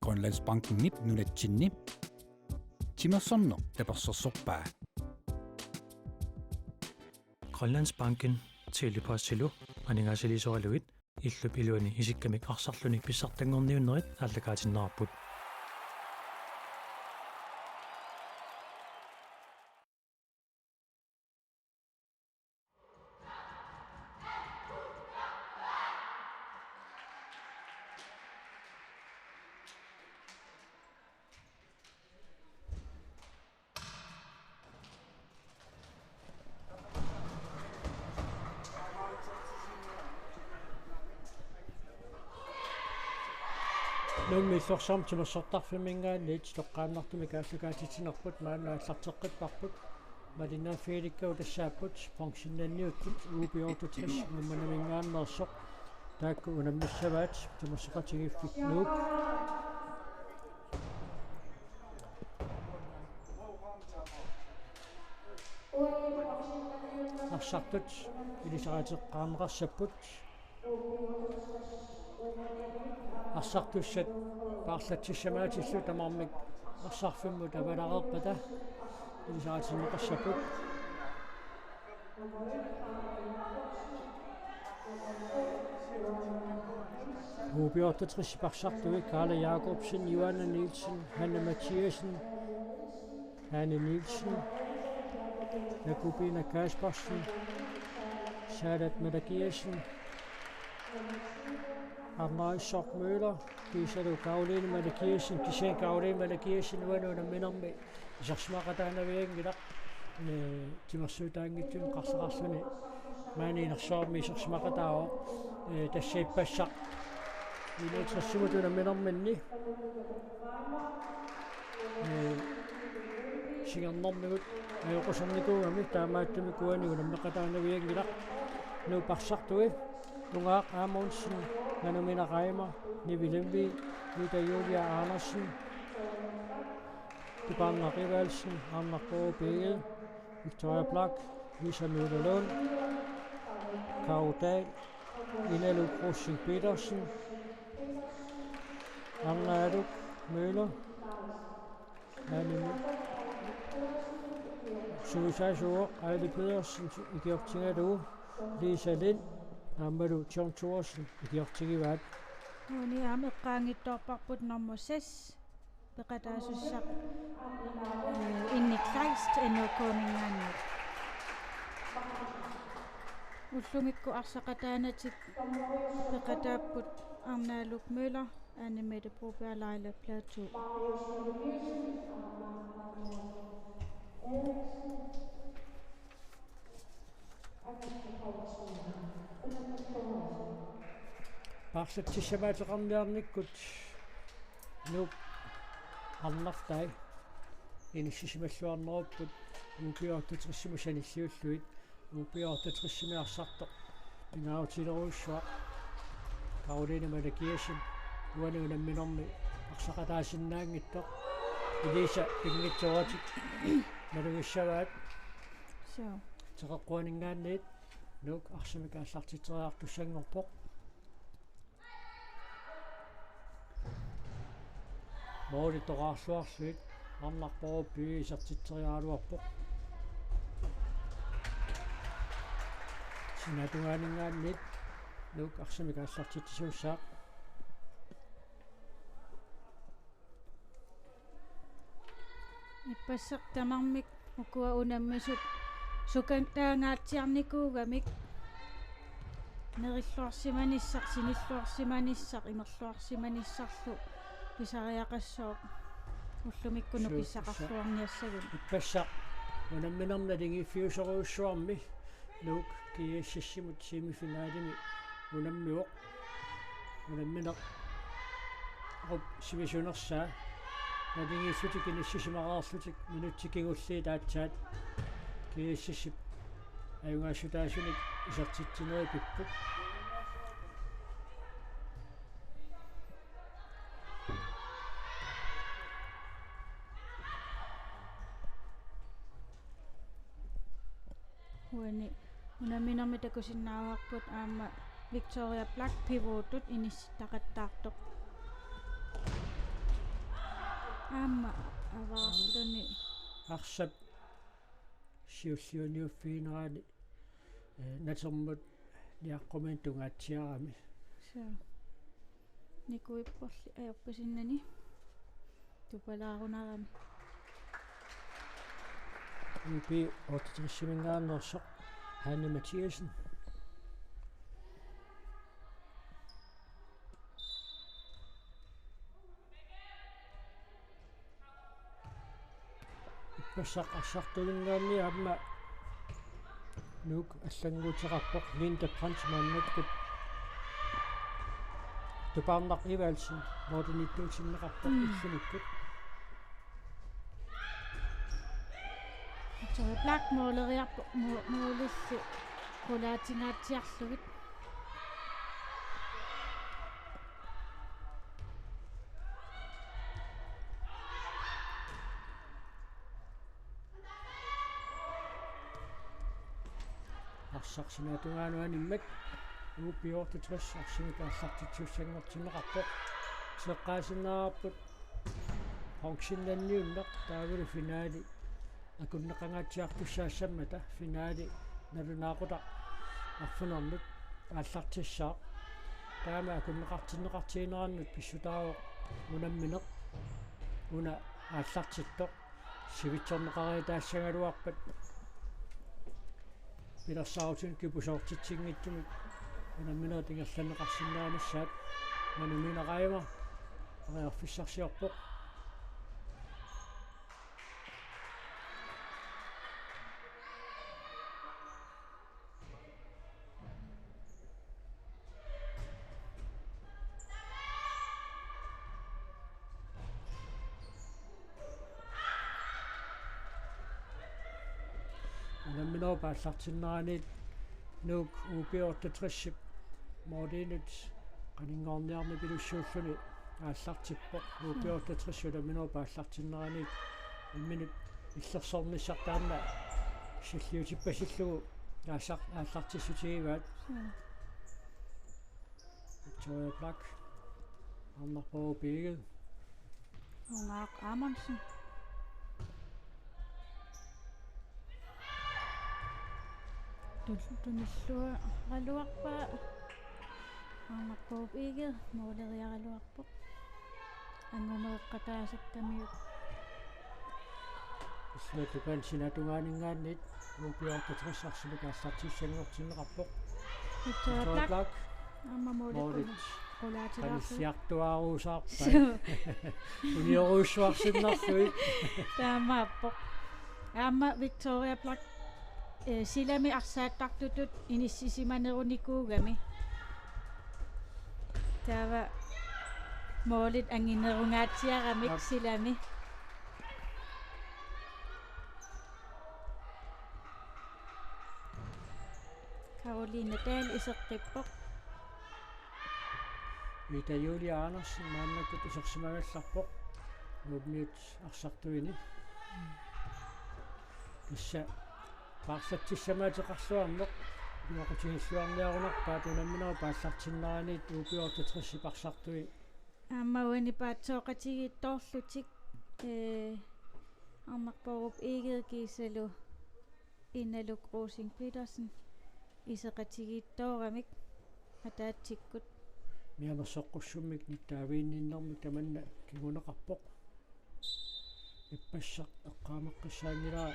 Grønlandsbanken nip nunatsinni. Timersorno tapersorsorpaa. Grønlandsbanken telepassilu aningasilisoraluit illup iluani isikkamik arsarlunik pissartangorniunnerit allakaatinnaarput. Nummi sorsamtima sortarfimingaanniit toqqaannartumi kaassakaatitinerput maanaаллартеққиппарпут малинаафииликкау тассааппут Bronzennanniuttut UB-68 мумманамингааннерсоқ таакку унаммиссаваат тимассақатигиффик нууп арсартут илисараатеққаамеқарсаппут арсартуссат паарлатсиссамаатиллу тамармик арсарфимму тавалареерпата илисаратимеқассапут UB-68 парсартуи Карла Якобсен, Johanna Nielsen, Hanne Mathiasen, Hanne Nielsen, Jakobina Kaspersen, Sadat Madagiasen, Arnat Møller, Gisela Karoline Madagiasen, Gisela Karoline Madagiasen, Nunaata minarmi isarsimaqataanaviangilaq timersuutaangittun qarsaqarsuni maaniinersoormi isarsimaqataao тассаиппассақ илэтрссимутуна минарминни сигернэрмигут аёқусерникуугами таамааттумикуанигу наммеқатаанавиангилақ нуу парсартуи нунгаақ аамаунсин нануминақаима нивилемви нита Юлия Andersen Tibangarivalsen Arnat Begel Victoria Black Lisa Møllerlund Karo Dahl Inalu Krosing Petersen Arnat Møller Suicide Ejle Pedersen i Gjørtingadue Lisa Lind Amalu John Thorsen i Gjørtingivat Nuni ameqqaangittorparput nummer 6 peqataasusaq inniklaist enukoningaannut ullumikku arsaqataanatik peqataapput Arnaluk Møller Annemette Broberg Leila Plateau Parsattissamaateqarniarnikkut nuup arnartai inissisimalluarnerupput UB-68 sanilliulluit UB-68 arsartoq pingautileruussua Karoline Madagiasen uanuunamminermi arsaqataasinnaaangittoq Elisa pingitsuatik naluissavaat teqeqquaningaanniit nuuk arsimikaallartiteriartussanngorpoq Moodi toqaarluarluit arnarporup isartiteriaaluarpoq sinatuaaningaanniit nuuk arsimikaallartitisuussaaq иппассақ тамармик укуа унаммисут сукантаангаатсиарникуугамик нериллуарсиманиссақ синиллуарсиманиссақ имерлуарсиманиссарлу писариақассоо уллумиккуну писсақарлуарниассагун иппассақ унамминерналиги фиусеруussуарми нуук киассассимут семифинаалими унаммиоқ унамминеқ оп сивисунерсаа надингиссутик иниссисимараарлутик минутсикигуллии таатсаат киассассип аюнгаасутаасуник исертитсинери пиппут huani unaminarmi takusinnaawaqput aama Victoria Black pivotut inissittaqattaartoq Aamma avaarluni Arsap siulliuniuffiineraani natermut niaqqumин tungaatsiarami. so nikuipporli ajorpasinnani tupalaarunarami UB-68 Hanne Mathiasen. Ippassaq arsartulinnaanni amma nuk аллангуутеқарпоқ Linda Branch мааннаккут тупаарнақ ивалсин модернитtuusinneқарпоқ иллуниккут so black måleriarpo målilli qulaatinaatiarlugit арсарсинаатунгааnuanimmak UB-68 арсинутааллартитсуссангортинеқарпоқ сеққаасиннаараппут Bronzennanniuttut таавали финаали акуннеқангаатсиартуссаассаммата финаали налунаақута арфунернут ааллартиссаа таама акуннеқартиннеқартиинераннут писсутаава унамминеқ уна ааллартиттоқ сивитсорнеқари таассагалуарпат пилерсаутин кипусоортитсингитсумик унамминеқ тингерланеқарсинаанассаат мануминераима ариарфиссарсиорпоқ Minua paallartinneraniit nuuk UB-68 moodinut qaningorniarni pilussuulluni aallartippoq UB-68 minua paallartinneraniit imminut illersornissartaanna silliutippasillugu aallartissutigivaat Victoria Black arnarporu piigit Ungaaq Amundsen tunillua qaluarpa arnarporu piigit mooleriaraluarpoq angumeeqqataasakkammiut иллуатукан синатунгаанингааниит UB-68 арсинукааллартиссангортиннеқарпоқ Victoria Black amma Moolit moolit qulaatiraarlu каниссиартуааруусаарпай униоруссуарсиннарлуи таамааппоq аама Victoria Black silami arsaattartutut inissisimaanerunikuugami taava moolit anginerungaatsiaramik silami Caroline Dahl iseqqippoq Ita Julia Andersen maannakut isersimagallarpoq nuupniut arsartuini kissa паарсатсиссамаатеқарсуарнеқ юақутигиллуарниарунарпаат унамминера пааллартиннераниит UB-68 парсартуи аамауани паатсооқатигиитторлутик арнарпоруп игеекисалу иналук Rosing Petersen исеқатигииттоорамик атаатсиккут мианерсоққуссуммик ниттаавиинниннэрмик таманна кигунеқарпоқ иппассақ эққаамеққиссаангилаа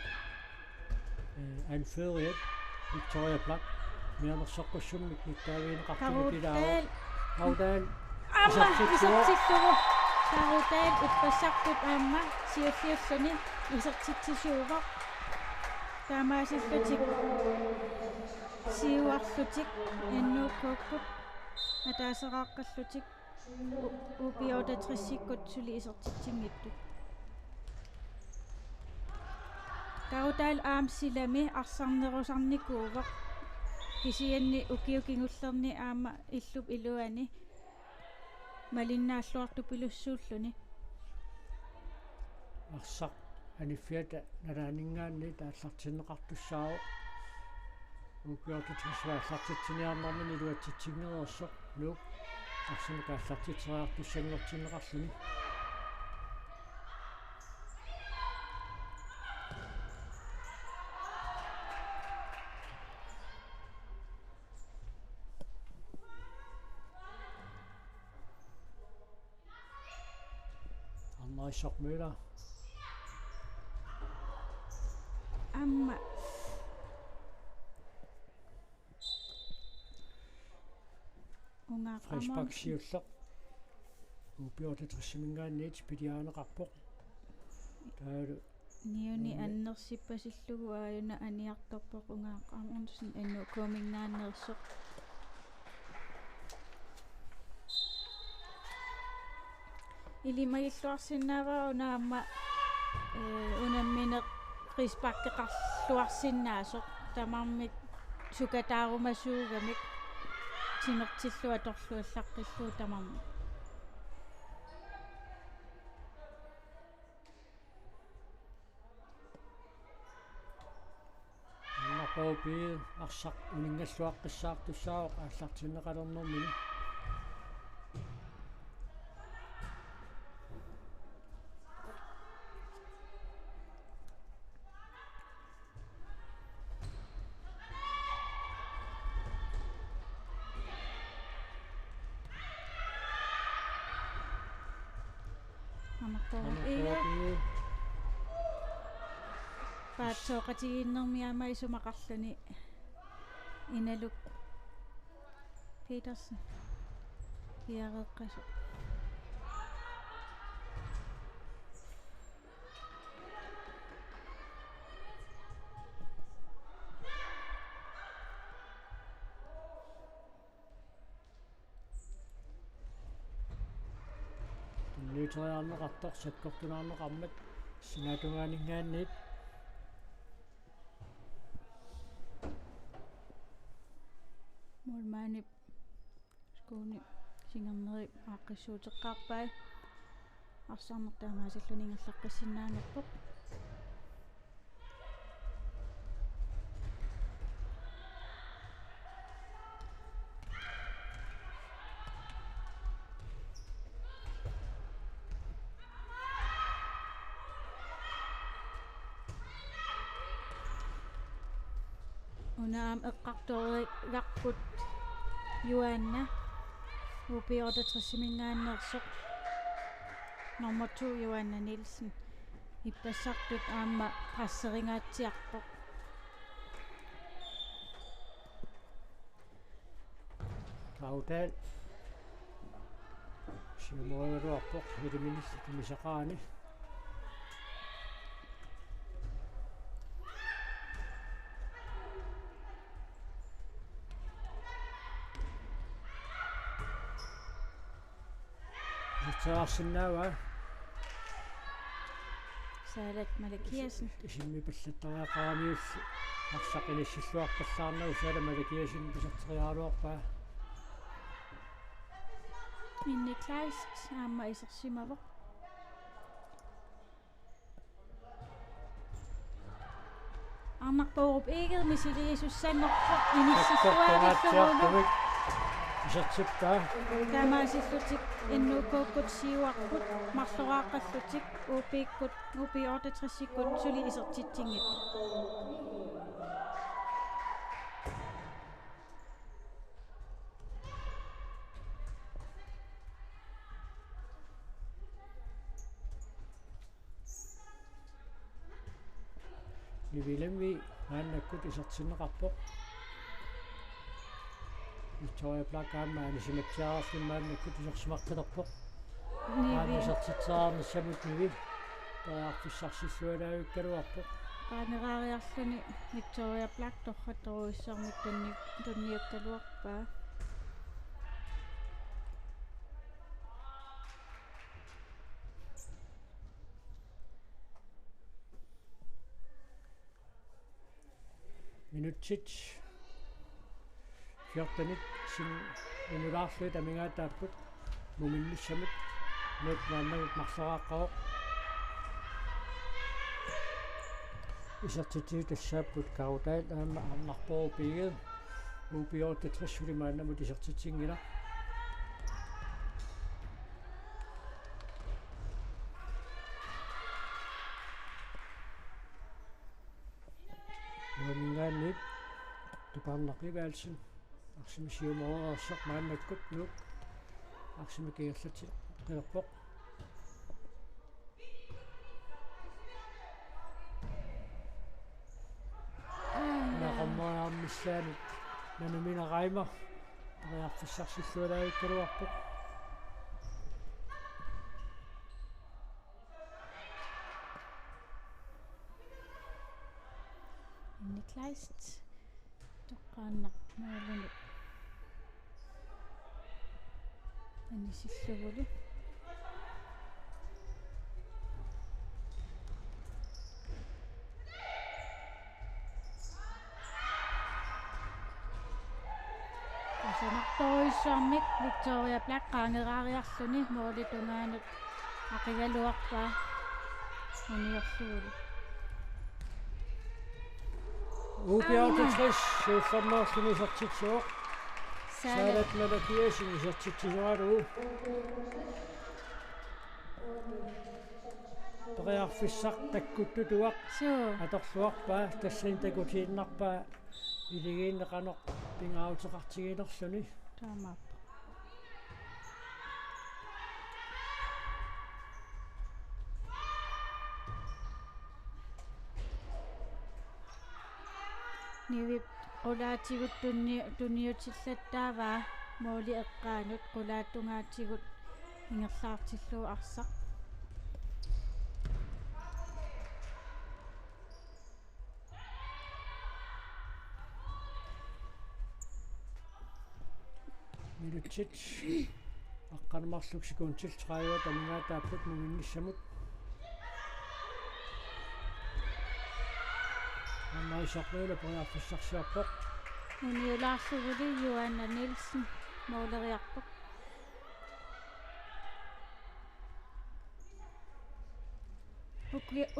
анфериет Victoria Black мианерсоққуссуммик ниттаавиинеқартумикилаа Аудал исертиллугу Caroline иппассартут аама сиуллиуллани исертитсисуува таамаасиллутик сиуарлутик иннууккууккут атаасерааққаллутик UB-68 сули исертитсингиттут Caroline аамсилами арсарнерусарникуувақ кисианни укиукингуллерни аама иллуп илуани малиннааллуарту пилуссууллуни арсақ аниффиата налаанингаанни тааллартиннеқартуссаау UB-68 илуатситсигнерерсоқ нук 1943 сангортиннеқарлуни Maisokmøller. Amma. Unga Frisbak siulleq. UB-68 pidiaaneqarpoq. Taalu niuni annersippasillугу ааюна аниарторпоқ унгааққармунсин анну комингнааннерсоқ илимагиллуарсинааваа унаама унамминеқ фрисбаккеқарлуарсинаасоқ тамармик сукатаарумасуугамик тимертиллуа торлуаллаққиллуу тамарми Napoopi arsaq uningalluaqqissaartussaaq ааллартиннеқалернэрмини Napoopi Paatsoqatigiinnermiama isumaqarluni inaluk Petersen hiareqqasu tunniuteriarneqartoq sakkortunaarneqarmat sinatungaaningaanniit Mulmaanip skuuni singerneri aaqqissuuteqqaarpai арсаарнертаамаасаллунингаллаққиссиннаангаппоқ унаам эққарторигаққут юанна UB-68 nummer 2 Joanna Nielsen иппассартут аама пассерингаатсиарпоқ Kaudal симоруарпоқ хилиминис тимисақаани Tørsinnaava Saalat Malakiasen isimmipallattariaqaamius арсақилиссиллуарпаллаарнагу саала Malakiasen писартериаалуарпаа Minne Kleist аама исерсимавоқ Арнарпауруп игед мисилиисуссаннерпоқ иниссиллуааллугуна Isartiptaa Taamaasillutик иннукооккут сиуарпут марлорааққаллутик упииккут UB-68 сули исертитсингит Nivilemvi naannakut isartinneqarpoq Victoria Plakaama anisimatsiaarfimmaannakut isorsimartalerpoq Isartitsaarnissamut nivi taartussarsillualaavukkaluarpoq qaaneraariarluni Victoria Plak torratteruissarmut tunniukkaluarpaa Minutsit 14 sin inulaarluit amingaataapпут mumillussamut nuutmaannaguk marloraaqqaroq isartitiut tassaapput kautail aamma arnarporupiiged UB-68 sulimaannamut isartitsingila nuingaanniit tupaarnarpivaalsun арсимисиумооорсоқ мааннаккут нук арсимикиерлати қилерпоқ иллаанут нануминерайма ариарфиссарсиллуалаагиккалуарпоқ Nikleist тоққааннақ маалуну анисиллугулу санарторуиссуармик Victoria Black qaangeraariarluni moolitunaanut aqigaluarpaa uniorluulu UB-68 suuffarnaarluni sertitsuoq saalat malakiasin sertitsuaraluu peqiarfissaq takkuttutuaq atorluarpaa tassin takutiinnarpaa iligiinneqanoq pingaauteqartigiilerluni taamap nivip qulaatigut tunniutillattaavaa mooli eqqaanut qulaattungaatigut ingerlaartilluu arsaq minutsit aqqarmarluksikuuntil 30 tamingaataapput muminnissamut ammaisarluula peqiarfissarsiarpoq uniulaarluguli Joanna Nielsen mooleriarpoq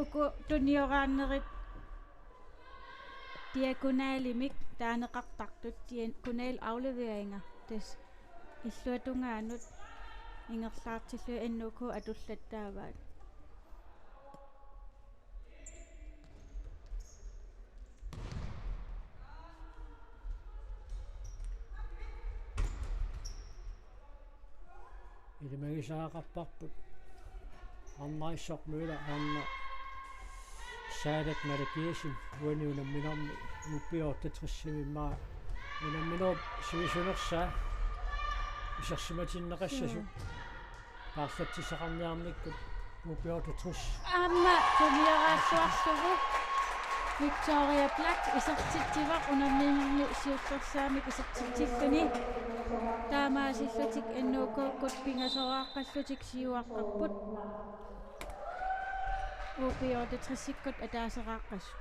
uku tunnioraannerit diagonaalimik taaneqartartut diagonal afleveringer des illuatungaanut ingerlaartillu annuku atullattaavaat ilmagisaaqarparput arnaissorluula arna saalat malakiasin uaniunamminermi UB-68 unamminor sivisunersaa isarsimatinneqassasu paarlatsisaqarniarnikkut UB-68 amma tunnioraassuarlugu Victoria Black isartittivaq unamminermi siullersaamik isartitilluni taamaasillutik annuukuukkut pingasoraaqqallutik siuaqqarput UB-68-sikkut ataaseraaqqassu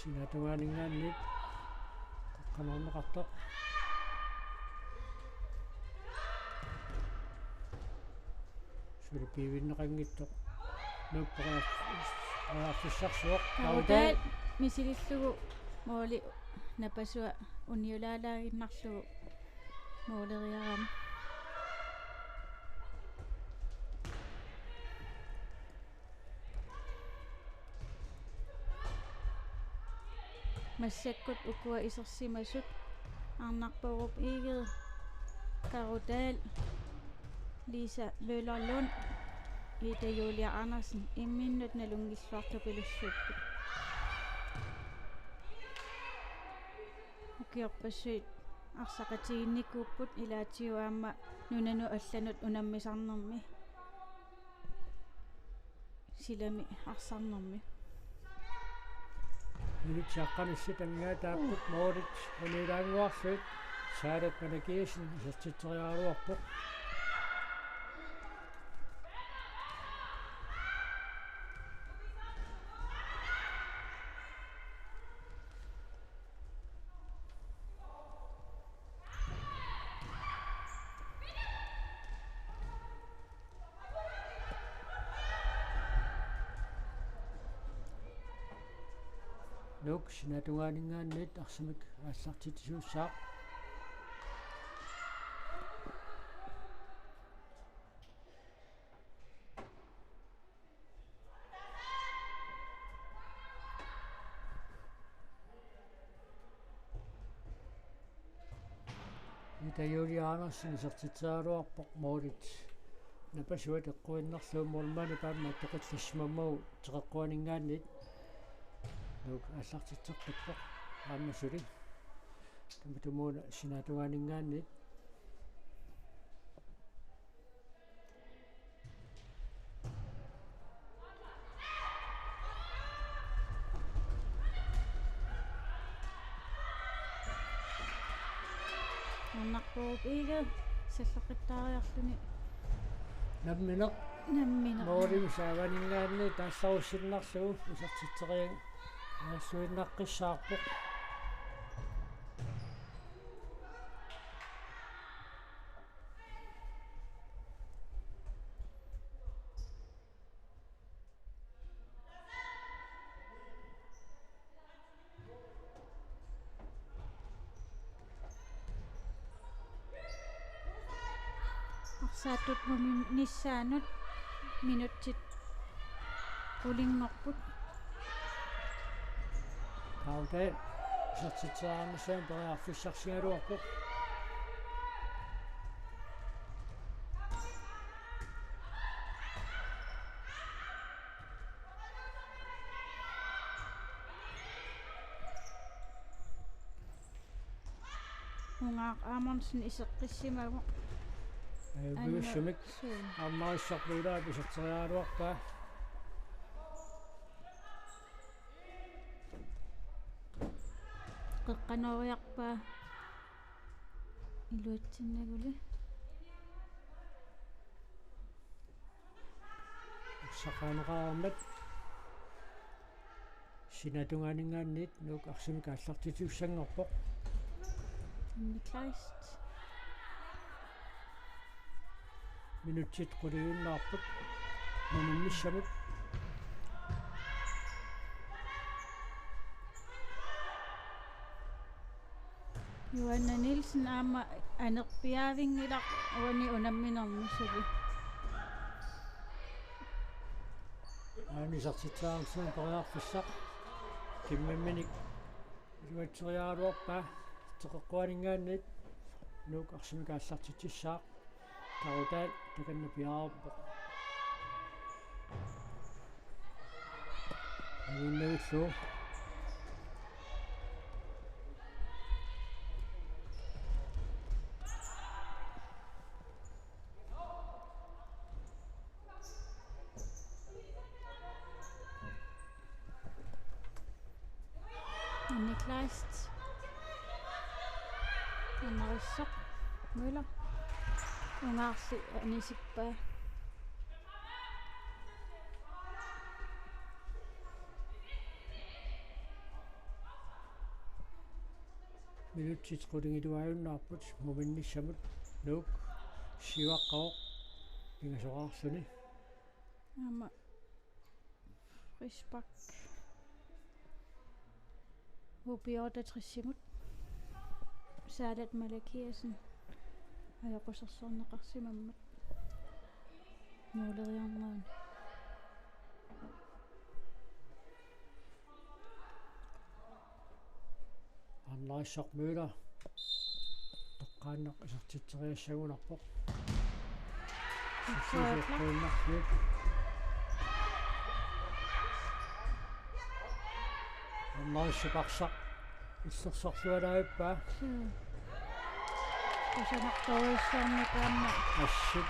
sinatuaaningaannit qaqqanorneqartoq sulipiivinneqanngittoq nuppeqaafissarsuoq Kaudal misilillugu mooli napasua uniulaalaginnarlugu mooleriaram massakkut ukua isersimasut arnarporup iiged Kaudal Lisa Møllerlund Ida Julia Andersen imminnut nalungilluartupilussuupput ukiorpassuit arsaqatiginnikkuupput ilaatiuaamma nunanu allanut unammisarnermi silami arsarnermi minutsaqqanissi tangaataapput moolit unilaanguarluit saalat malakiasin sertitoriaaluarpoq nuk sinatuaaningaannit arsimik aallartitisuussaaq mitä Julianassin sertitsaaruarpoq moolit napasuat eqquinnerluumormani paamma toqillasmamau teqeqquaningaannit nuuk аллартитсеққиппоq ааммасули таматумууна синаатугааningaannit Annaqpuup iige саллақиттаариарлүни намминеқ moolim saavaningaanni taassarussinнарлугу усартитсериан аассуиннаққиссаарпоқ арсаатут ниссаанут минутсит улингорпут таутэ усартитсаараммасаан периарфиссарсигалуарпоқ унгаақ ааморнсин исеққиссимагу виуссумик аммаассарпулаа писертериалуарпаа qeqqanooriarpaa iluatsinnaguli сақаанеқармат синатунгааningaannit нук арсимик ааллартитиуссангорпоқ Niklas минутсит quluiunnaarput нуннissамут Johanna Nielsen aama anerpiaavingilaq uani unamminermusugi aanisartitsaaramsuun periarfissaq kimmamminik iluatseriaaluarpaa teqeqquaningaannit nuuk arsimik aallartittissaaq tarutaat takannapiaaruppoq aginnagullu Niklas Anarissaq Møller ungaarsi anisippaa minutsit qulingiluajunnaarput muminnissamut nuuk sivaqqaoq ingasoqaarsuni aama Risbak UB-68 Saadat Malakiasen ajoqussersorneqarsimammat nuuleriarneraan аннаассақ мüüла тоққааннақ исертитсериассагунарпоқ сисиэққуиннарсиуп аннаассақарсақ иссерсорлуалааппаа усанарторуиссаарникаамма ассут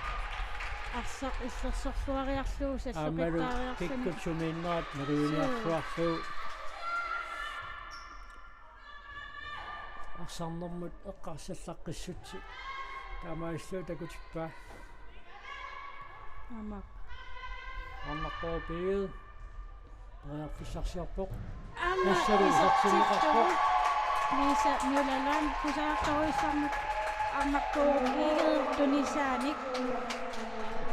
арсақ иссерсорлуариарлуу саллоқиттаариарсани киккутсумииннаат малуиниарфуарлуу арсарнэрмут эққарсаллаққиссутси таамаиллуу такутиппаа аама аннаққоопиил реаффиссарсиарпоқ аама нассалуусартинеқарпоқ Lisa Møllerland kusaqtaruissaarmat arnaqtuurupiigel tunisaanik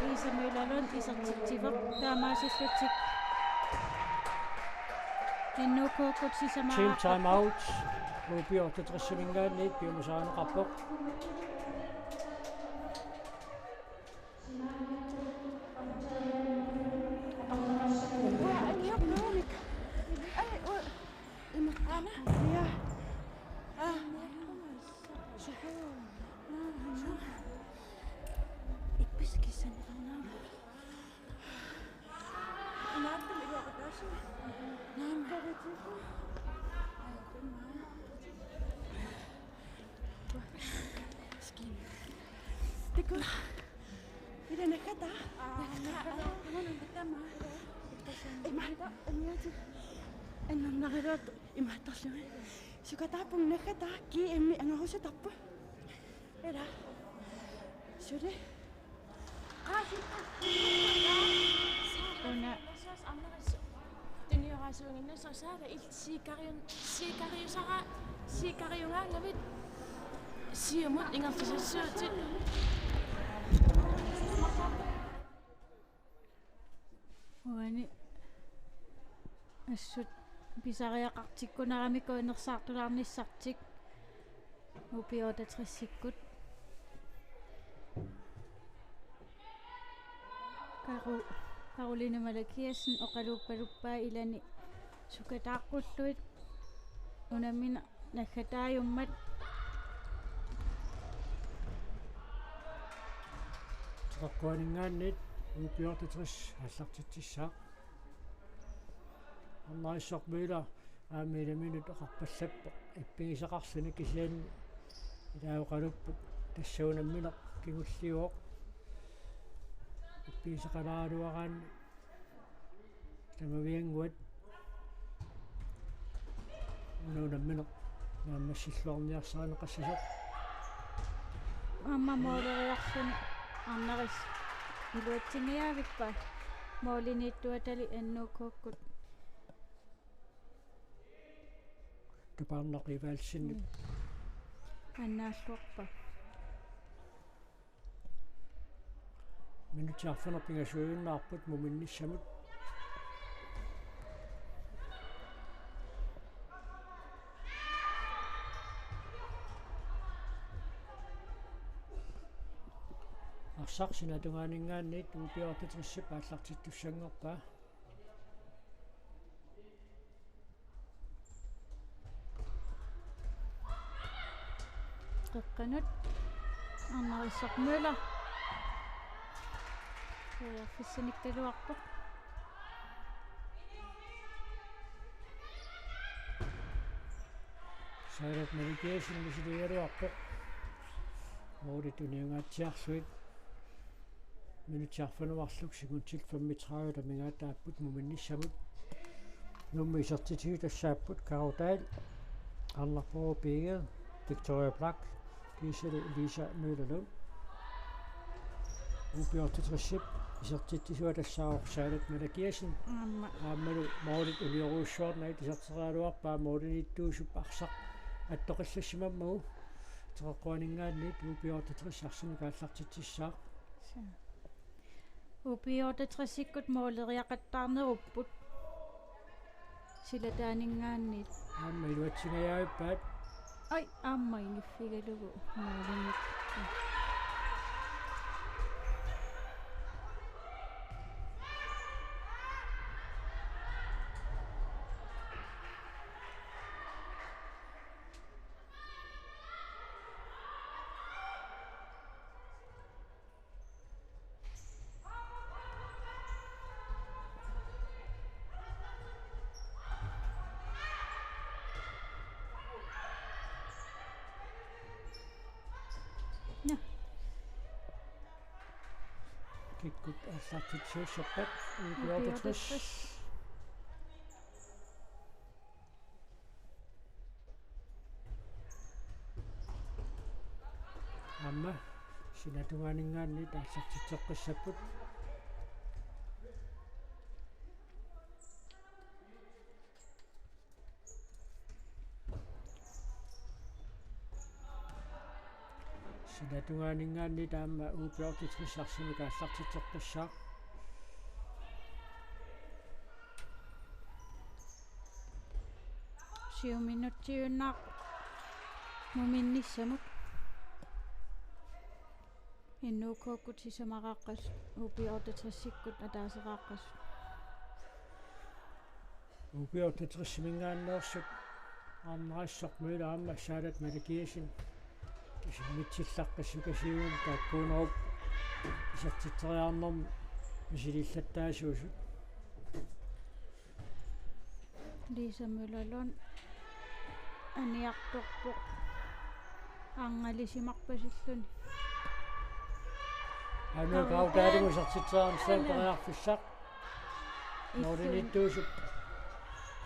Lisa Møllerland isertittiveq taamaasillutik innukuukkut sisamaa team time out UB-68 piumusaaneqarpoq Det går. I den kata. En nagerot imatasyon. Sukata pung nakata ki emi ang ako sa tapo. Era. Sure. Una Tiniorasungin sa sada sikariyon ngavit. Siamut ingat sa sutit. uani assut pisariaqartikku narami koinersaartularnissartik UB-68 Karolina Malakiasen oqaluuppaluppaa ilani sukataaqulluit unamina nakataayummat Taqquaningaannit UB-68 аллартитсissaaq аннариссорпиила аамиламинут оқарпассаппо иппигисақарсуни кисианни илаауқалуппут тассаунамминеқ кигуллиуоқ иппигисақалааралуараанни тамавиангуат унунамминеқ нааммассиллуарниарсаанеқассасоқ амма моолериарсуни арнарис илуатсиниаавиппа моолиниттуатали аннуукууккут тупаарнақиваалсинни аннааллуарпа минутиарфунер пингасуйуннаарпут муминниссамут арсарсина тугаанингааниит UB-68 ааллартиттуссангорпаа qeqqanut arnarissormuula fissanikkaluarpo саарат навигейшн мисилиаруарпо мооритуниунгааtsiarsuit минутиарфануарлук сигунтил 35 мингаатааппут муминниссамут nummi isartitigut тассааппут карутаал арнарпоо пиге Victoria Black кисели Лиса Мюллер UB-68 isartittisua тассаорсаалат малакиасин ааммалу моорит улиоруussуарнай тисартераалуарпаа мооринитtuusup арсақ аттоқиллассимаммагу теққуанингаанниит UB-68 арсими кааллартитсissaaq UB-68 моолериақаттаарнеруппут силатаанингааниит аамма илуатсингаяавиппаат ай амма ингиффигалугу моолинит kikkut аллартитсуussарпат UB-68 амма синатугаанингаани тааллартитсеққиссаппут синатугаанингаани таама UB-68 арсими кааллартитсеққиссаақ сиуминутсиуннаақ муминниссамут иннуукууккут сисамарааққас UB-68-иккут атаасерааққас UB-68 мингааннеерсут арнариссорпуила аама саалат малакиасин исиммитсиллаққассукасиугум тааккуунеруп исартитсериарнерм мисилиллаттаасуусу Lisa Møllerlund aniartorpoq аангалисимарпасиллуни ануакаутаалимусартитсаан сэмпериарфиссақ нориниттуусуп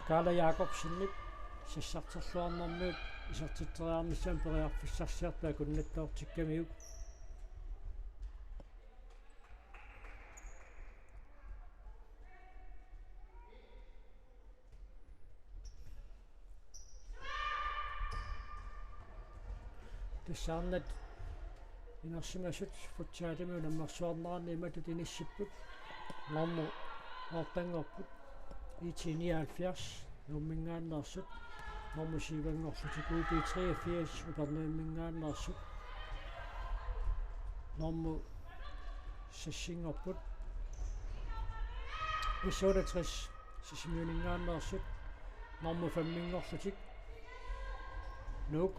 Кала Якобсеннип сассартерлуарнэрмиут исартитсериармиссаан периарфиссарсиартаа куннаттаортиккамиук тассаарнат инерсимасут футсаалиму наммерсуарнерани иматут иниссиппут норму ортангорпут итиниалфиарс нуммингааннерсут нормусивангорлутик UB-68 упернуиммингааннерсут норму сассингорпут исоолатрис сисимиунингааннерсут норму фаммингорлутик нук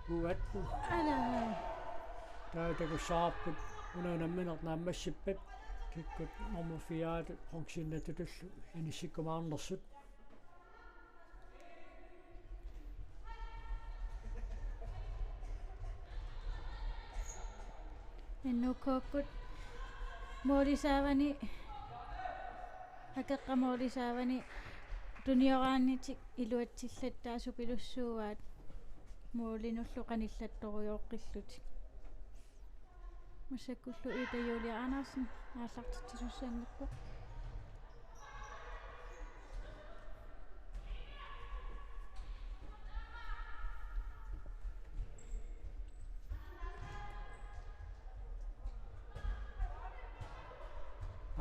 уатпу алаа таатакуссаарпут унаанамминерт нааммассиппат киккут норму фиаат функсионнатутуллу инисиккумаарнерсут иннуккууккут моолисаавани акеққамоолисаавани туниорааннитик илуатсиллаттаасу пилуссууаат моолинуллу қаниллатторуйооққиллутик масаккуллу Ida Julia Andersen ааллартитсусаангаппо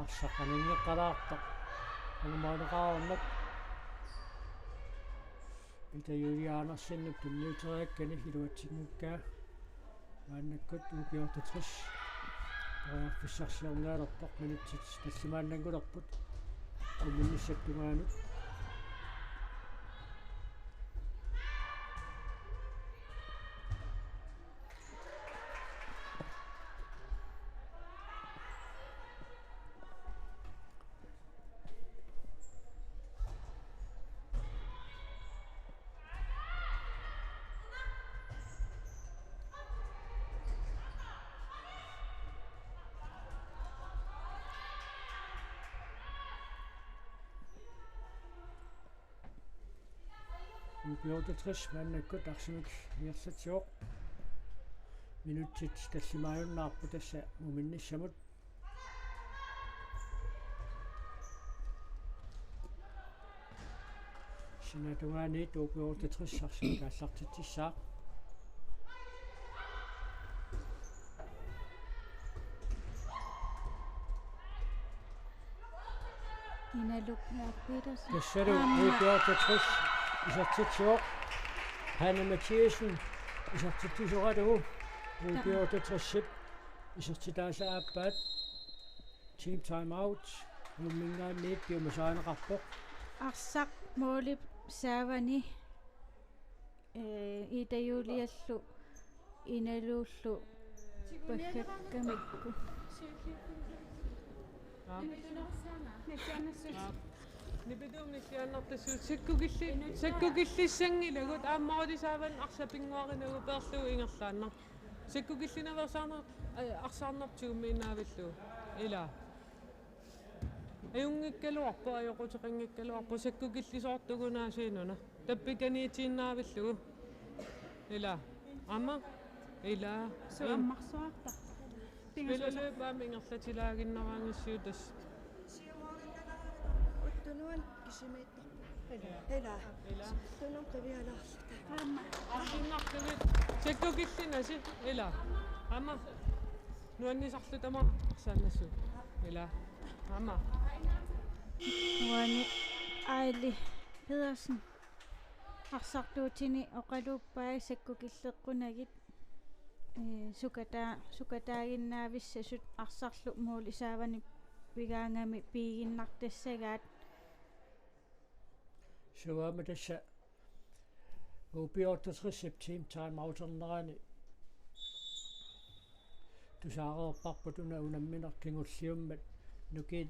арсаққанингеққалаарта анумаанеқарнак Ida Julia Andersen тунниутериаккани илуатсингуккаа мааннаккут UB-68 фиссарсиорнаалерпоқ минутсит таллимааннангулерпут уминниссаттунгаанут UB-68 мааннаккут арсимик иерлатсиоқ минутсит таллимааюннаарпу тасса муминниссамут синатунгаанит UB-68 арсимик ааллартитсисsaa иналукнааппитас тассалу UB-68 исартитсиоқ Hanne Mathiesen исартитсисоқалугу UB-68 исартитаасааппаат team time out нуммингаанниит пиумасаанеқарпоқ арсақ моолип саавани Ida Juliallu иналууллу паггаккамикку нипидуумнисианнартассуут саккукиллиссангилагут ааммарулисааван арсапингуаринагу перлуу ингерлааннар саккукиллинаверсаарнер арсаарнартуумминаавиллуу ила аюнгиккалуарпа ajоqutеқингиккалуарпа саккукиллисоортугунаасиинуна таппиканиитииннаавиллугу ила ама ила суаммарсуарта пилалуупаами ингерлатилаагиннераангиссуутас уттунуан кисимииттарпу ила тунам қивиалаарлута арсиннартугит саккукиллинаси ила ама нуаннисарлутама арсаанассуу ила ама уани айли Pedersen арсартуутини оқалууппаа саккукиллеққунагит сукатаагиннаависсасут арсарлу муулисаавани пигаангами пигиннартассагаат суама тасса UB-68 team time outernerani тусаарерпарпут унамминер кингуллиуммат нукит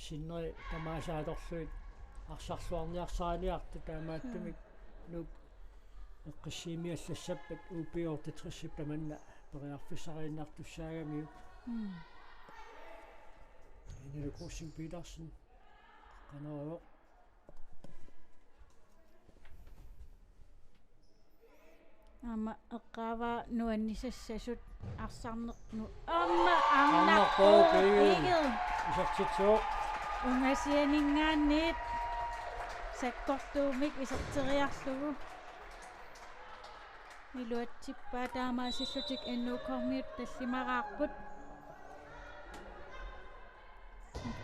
синнери тамаасааторлуит арсарсуарниарсаалиарту таамааттумик нук эққиссиимиаллассаппат UB-68 таманна периарфиссарииннартуссаагамиу инэрэ курсин Петерсен канао Amma eqqaava nuannisassasut arsaarneqnu amma арнарпоо исартитсоо ungasianingaanniit sakkortuumik iserteriarlugu iluatsippaa taamaasилlutik innuukormiut tallimaraarput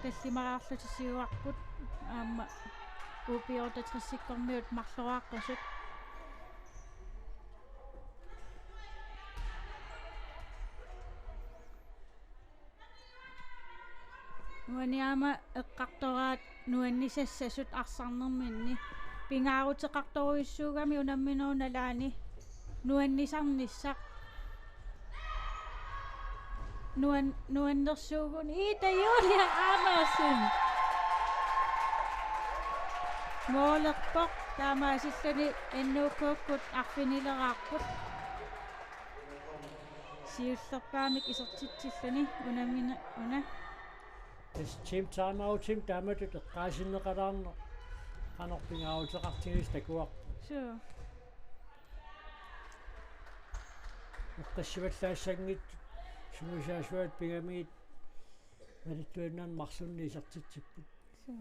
tallimaraarlutisiuarput aamma UB-68-sikkormiut marloraaqqussut nuaniama eqqartoraat nuannisassasut arsarnerminni pingaaruteqartoruissuugami unamminuunalaani nuannisarnissaq nuannersuugun Ida Julia Andersen moolerpoq taamaasilluni innuukuukkut arfinileraarput siullerpaamik isertitsilluni unammina una team timeout tamatut eqqaasinneqalaarne qanorpingaaruteqartigis takuaq so эққиссиваллаассангит сумусаасуат пигамиит малиттуиннаан марсунни исартитсиппут so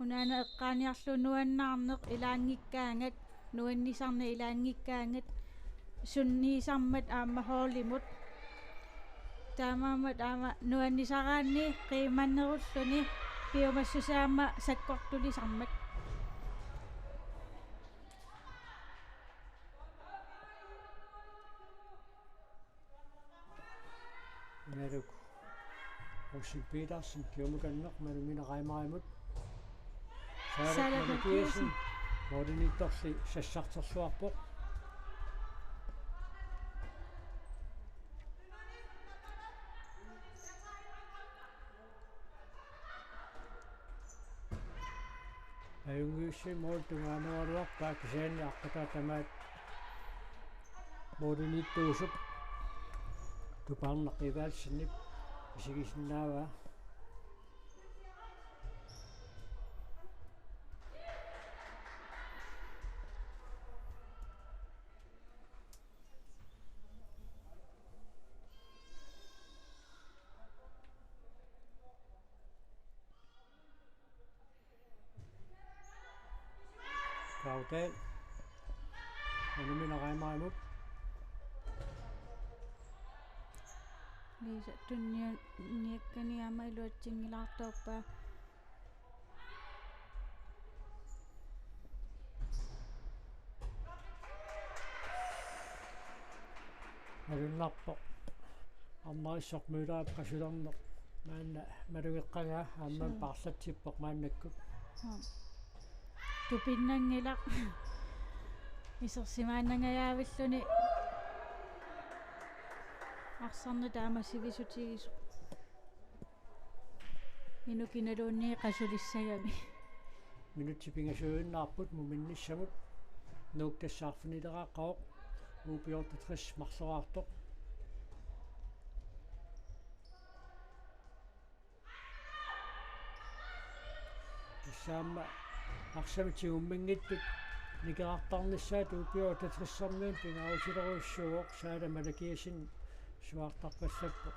unaana eqqaaniarlu nuannаарneq ilaangikkaangat nuannисарна ilaangikkaangat sunniisarmat aamma hoolimut таамаамат аама нуаннисараанни қииманнеруlluni пиумассусаама саккортулисармат нэрэг Русин Петерсен киумуканнеқ малуминераймаримут саалакисэн модинитторли сассартерлуарпоқ аюнгиусси моолтунгаануалуарпаа кисаанни аққатаатамаат модиниттуусуп тупаарнақиваалсиннип исигисиннаава Kaudal малуминераймаримут лиса тунниан ниакканиама илуатсингилаарторпаа малуннарпо аммариссормулаап qasularneq маанна малугеққага аамман парлатсиппоқ мааннаккут тупиннангила исерсимааннангаяавиллуни арсарна таамассивисутигису инукиналуунни qasuliссагами минутсипингасуиннаарпут муминниссамут нууктассаарфинилерааққаоқ UB-68 марлораартоқ исаама арсамитигуммингиттут никеартарниссаат UB-68-сармиун пингаусилеруиссууоқ саала малакиасин суартарпассаппо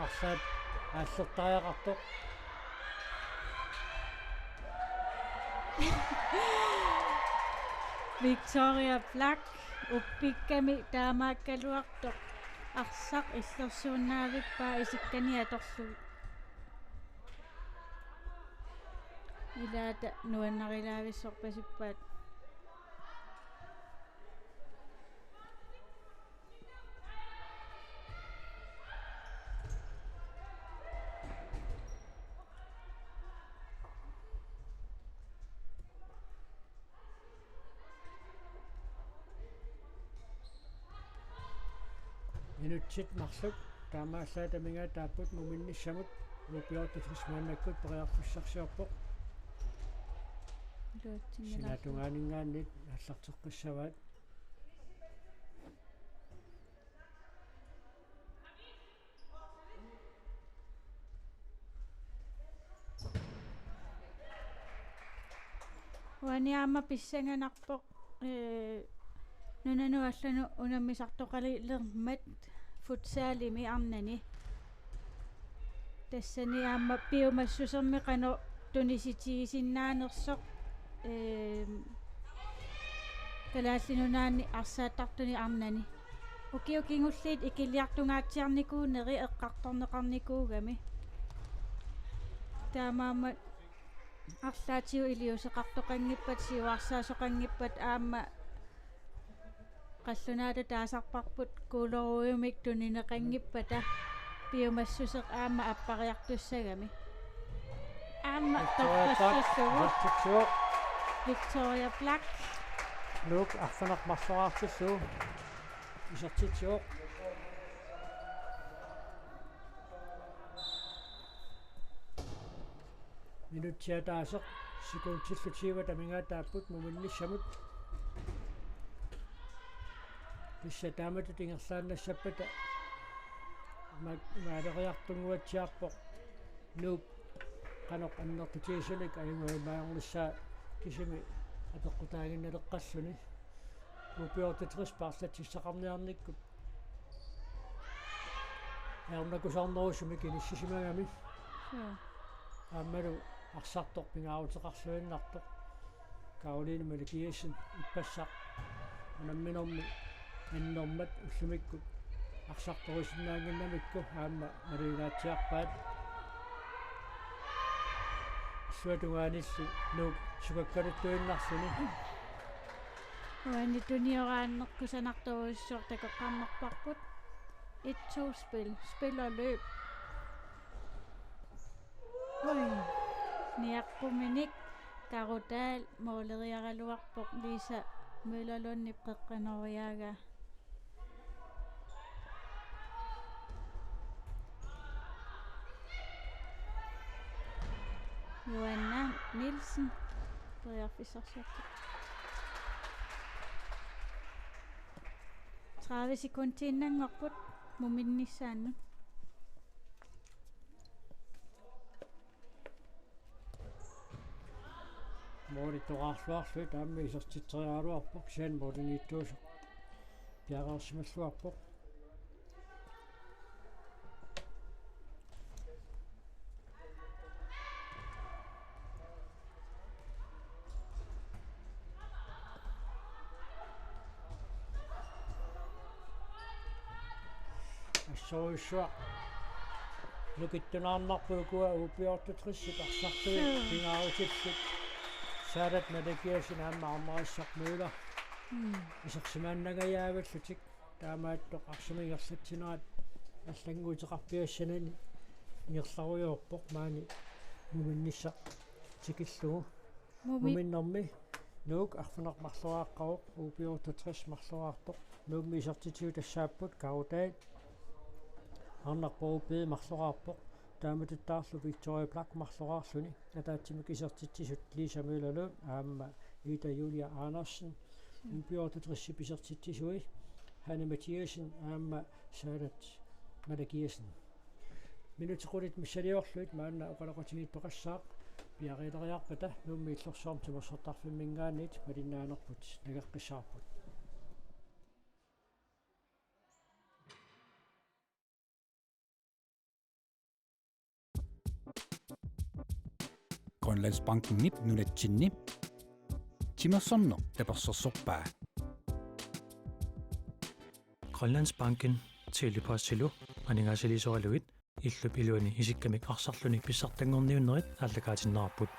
арсаат ааллертариақартоқ Victoria Black uppikkami taamaakkaluartoq arsaq иллерсууннаавиппаа исикканиаторлуги илаата нуаннарилаависсорпасиппаат минутсит марлук таамааллаата мингаа тааппут муминниссамут UB-68 периарфуссарсиорпоқ синатунгаанингааниит аллартеққиссаваат Waniama pissanganarpoq nunanu allanu unammisartoqalilermat futsalimi arnani tassani aamma piumassusermi qano tunisitigisinaanersoq kalaallinunaanni arsaattartuni arnani ukiukingulliit ikiliartungaatsiarnikuuneri eqqartorneqarnikuugami taamaama арлаатиу илиусеқартоқангиппат сиуарсаасоқангиппат аама қаллунаата таасарпарпут куулоруйумик тунинеқангиппата пиумассусеқ аама аппариартуссагами аама тоққассугу Victoria Black лук арфанақ марсораартуссуу исертитсуо минутсиатаасеқ секундтиллутиива тамингаа тааппут муминниссамут писсатаамату тингерлааннассаппата маалериартунгуатсиарпоқ нуп каноқ аннертитиисулик аюнгуимаангуллаа кисими атеққутаагинналеққаллуни UB-68 парлатсиссақарниарниккут яарнакусарнерусуми киниссисимагами аммалу арсартор пингаавутеқарлуиннартоқ Каролина Маликиасен иппассақ анамминорми аннормат уллумиккут арсарторисиннаангиннамикку аама малигаатсиарпаат суатугааниллу нук сукаккалуттуиннарсуни Wani tuniорааннеркусанартуруссуор такоққарнерпарпут 1-2 spil og løb. Niakkuminik Karudal måleriaraluarpoq Lisa Møllerlund Preqqanoriaga Joanna Nielsen Briarfissersjætte 30 sekunder innanngorput muminnissaannu Mooritoraarluarlu taammi isertitriaaluarpoq sian mooriniittuusu piaqaarsimalluarpoq assooissua lukittunaarnarpulukua UB-68 arsartui pingaavutitlut saadat nalakiasin aamma armarissarmuula isерсимааннагаяаваллутик таамааттоқ арсумингерлатсинерат аллангуутеқарпиассанани ингерларуйуорпоқ маани муминнисса тикиллугу муминнэрми нуук арфунеқ марлуааққавоқ UB-68 марлуаартоқ нуумми исертитиу тассааппут карутаат арнарпоруппии марлуаарпоқ тааматуттаарлу Victoria Black марлуаарлуни атаатсимик исертитсисут Lisa Møllerlund аама Ida Julia Andersen UB-68 исертитсисуи Hanne Mathiasen аама Saadat Malakiasen минутеқулит миссалиорлуит маанна оқалақатигит тоқассаақ пиарилериарпата нуумми иллорсуарм тимерсертарфиммингаанит малиннаанерпут нагаққиссаарпут Grønlandsbanken nip Nunaatsinni Timersorno tapersorsorpaa Grønlandsbanken tilipaassilu aningaasilisoraluit illup iluani isikkamik arsarluni pissartangorniunnerit allakaatinnaarput